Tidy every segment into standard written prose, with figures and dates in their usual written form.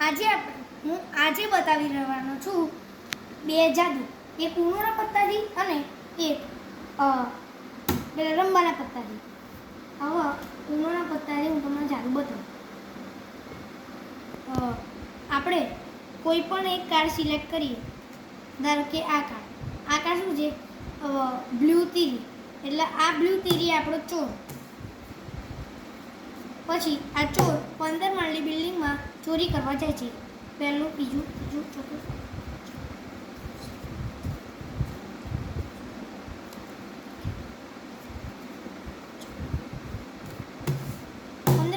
હું આજે બતાવી રહેવાનો છું બે જાદુ, એક ઉનોના પત્તાથી અને એક પેલા રંબાના પત્તાથી. હવે ઉનોના પત્તાથી હું તમને જાદુ બતાવું. આપણે કોઈ પણ એક કાર્ડ સિલેક્ટ કરીએ. ધારો કે આ કાર્ડ શું છે? બ્લુ તીરી, એટલે આ બ્લુ તીરી આપણો ચોર. પછી આ ચોર 15 માળની બિલ્ડિંગમાં ચોરી કરવા જાય છે. પહેલું, બીજું, ત્રીજું, ચોથું.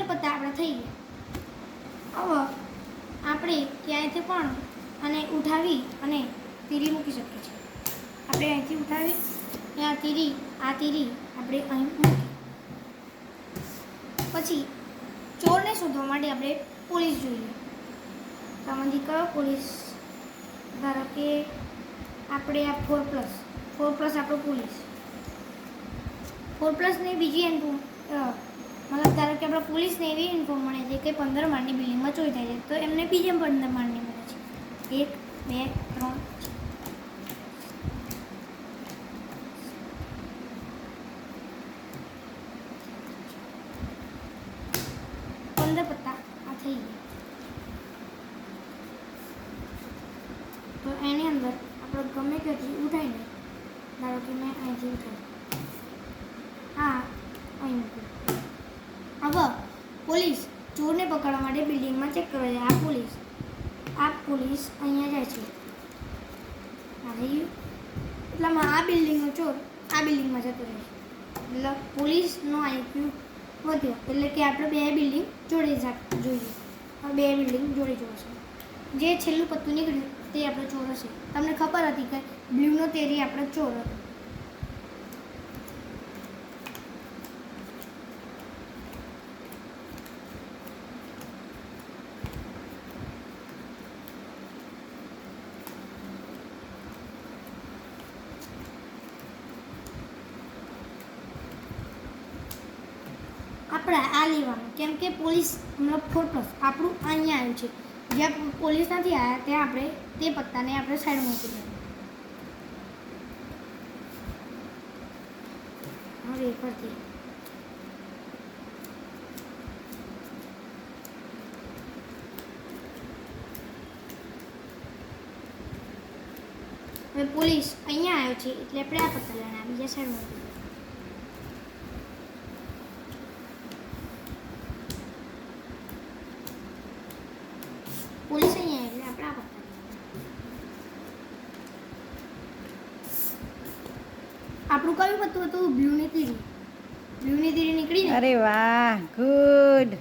પત્તા આપણા થઈ ગયા. હવે આપણે ક્યાંયથી પણ આને ઉઠાવી અને તીરી મૂકી શકીએ છીએ. આપણે અહીંથી ઉઠાવી આ તીરી આપણે અહીં મૂકી. પછી ચોરને શોધવા માટે આપણે પોલીસ જોઈએ. તમારી કયો પોલીસ? ધારો કે આપણે આ 4+ આપણો પોલીસ. 4+ ને બીજી મતલબ ધારો કે આપણા પોલીસને એવી ઇન્ફોર્મ મળે છે કે 15 માળની બિલ્ડિંગમાં ચોરી થાય છે, તો એમને બીજા 15 માળની મળે છે. 1, 2, 3. 15 પત્તા આ થઈ ગયા. તો એની અંદર આપણે ગમે ત્યાંથી ઉઠાવીને, ધારો કે મેં અહીંથી ઉઠાવી, અહીં મૂક્યું. હવે પોલીસ ચોરને પકડવા માટે બિલ્ડિંગમાં ચેક કરવા જાય. આ પોલીસ અહીંયા જાય છે. એટલામાં આ બિલ્ડિંગનો ચોર આ બિલ્ડિંગમાં જતો રહે છે. એટલે પોલીસનો આઈક્યુ વધ્યો, એટલે કે આપણે 2 બિલ્ડિંગ જોડે જોઈએ. 2 બિલ્ડિંગ જોડે જોશે. જે છેલ્લું પત્તું નીકળ્યું તે આપણો ચોર હશે. તમને ખબર હતી કે બ્લુનો તેરી આપણો ચોર હતો. આપણે આ લેવાનું, કેમ કે પોલીસ મતલબ 4+ આપણું અહીંયા આવ્યું છે. જ્યાં પોલીસ નથી આવ્યા ત્યાં આપણે તે પત્તાને આપણે સાઈડ મૂકી દેવાનું. હવે ફરતી હવે પોલીસ અહીંયા આવ્યો છે, એટલે આપણે આ પત્તા લેવાના, બીજા સાઈડ મૂકી. પોલીસ અહીંયા એટલે આપણે આ પત્તા. આપણું કયું પત્તું હતું? બ્લુની તીરી નીકળી. અરે વાહ, ગુડ.